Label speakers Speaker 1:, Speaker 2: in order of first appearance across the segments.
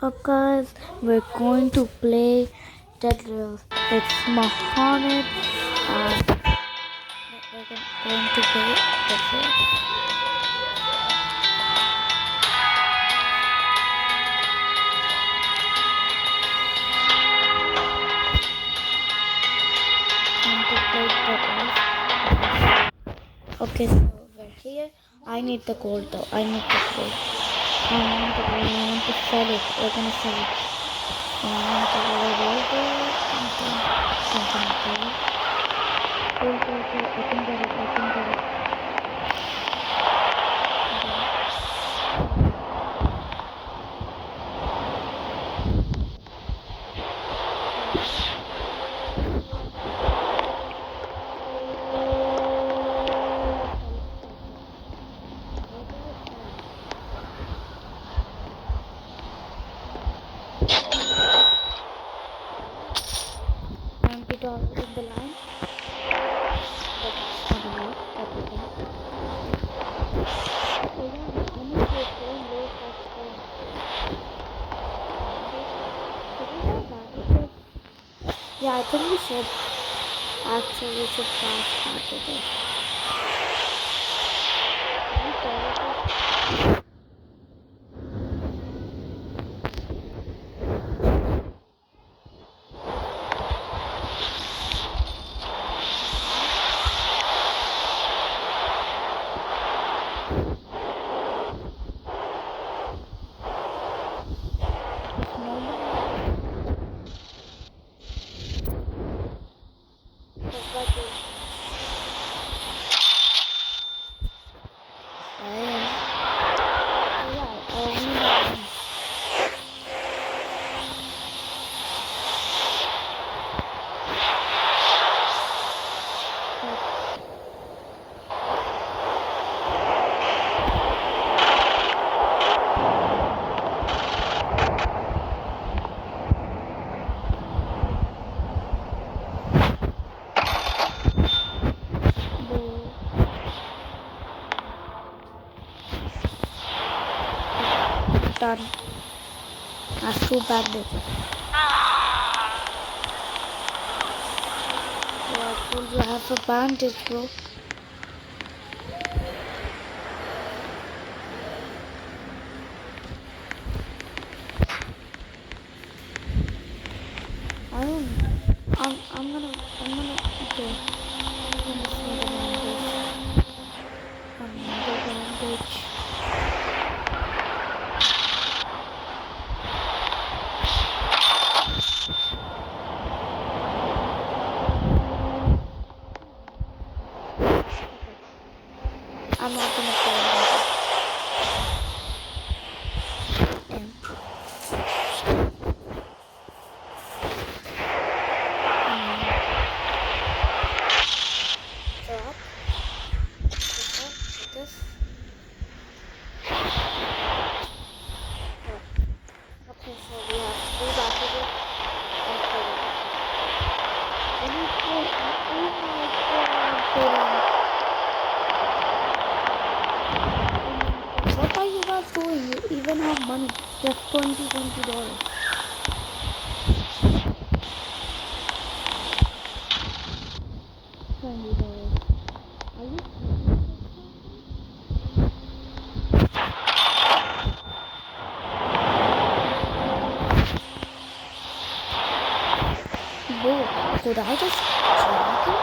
Speaker 1: Guys, we're going to play Dead Rails. It's Mohammed and we're going to play Dead Rails. Going to play Dead Rails. Okay, so we're here. I need the gold though. I need the gold. I want to sell it. We're gonna sell it. And I want to go over and then something like that. Gold, gold, gold. I can get it. I can get it. $90 in the line. But it's not enough. That's okay. So yeah, I need to phone low cost phone. Should we have marketed? Yeah, I think we should. Actually, we should fast market it. Can we follow this? It's normal. It's like this. Yeah, we have done. That's too bad. This. Yeah, I told you I have a bandage, bro. I don't. I'm gonna. Okay. I'm gonna see the bandage. The bandage. I'm not gonna play it. Damn. Drop. Like this. Okay, so we have 3 bandages and 4. Oh my god. What are you guys doing? You even have money. You have $20. $20. Are you Bro, could I just drag him?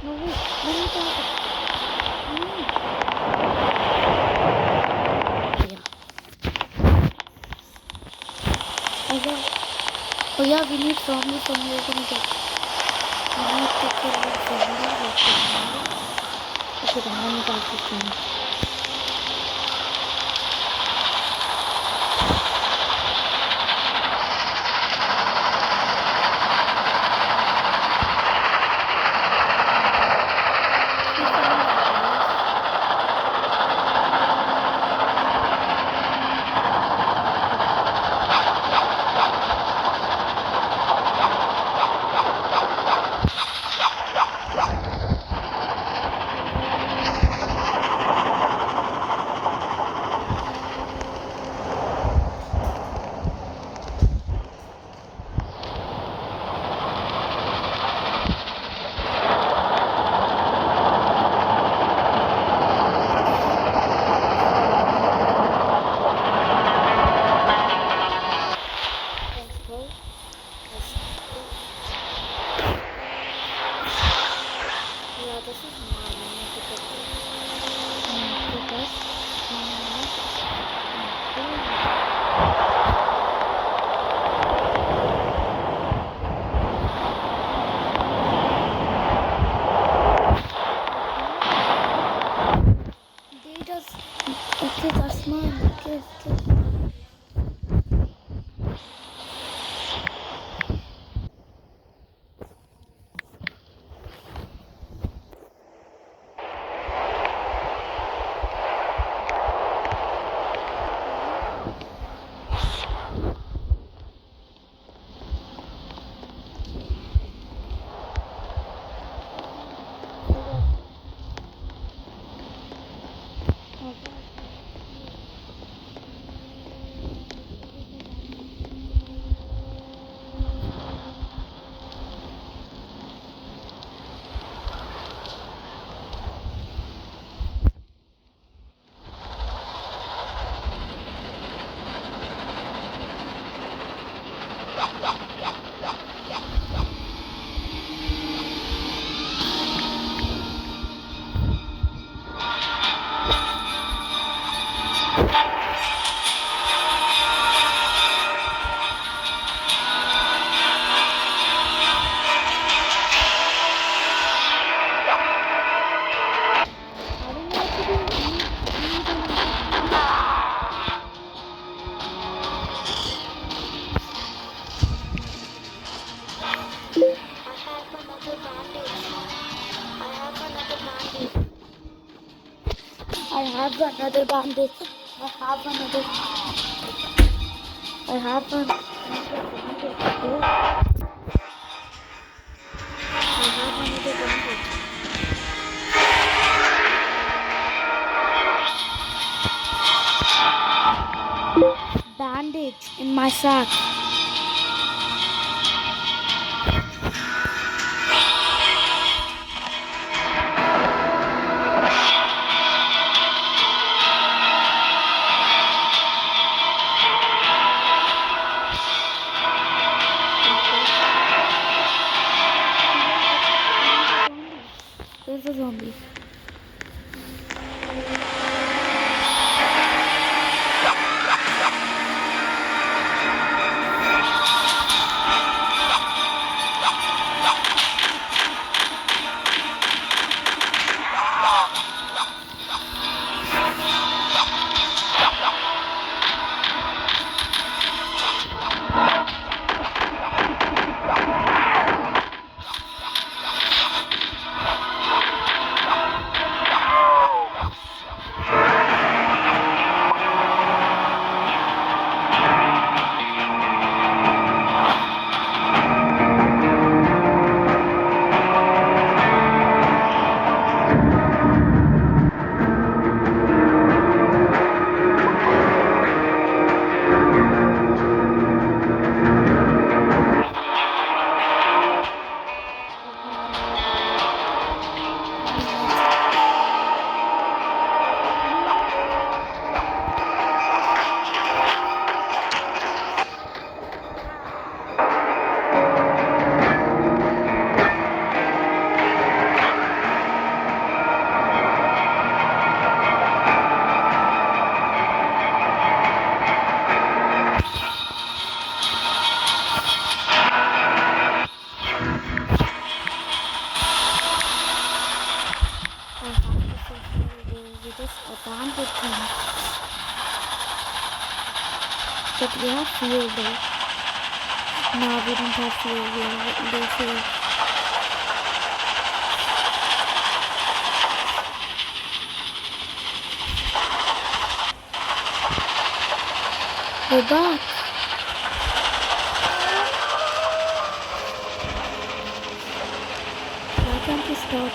Speaker 1: No, wait. Let me drag him. Yeah. Oh yeah, we need zombies from where we're gonna get. We need to kill the zombies. Okay, then let me drag this thing. I have another bandage. I have another. I have another bandage. Oh, I have another bandage. Bandage in my sack. There's a zombie. We just abandoned things. But we have fuel though. No, we don't have fuel. We have no fuel. We're back. Why can't we stop?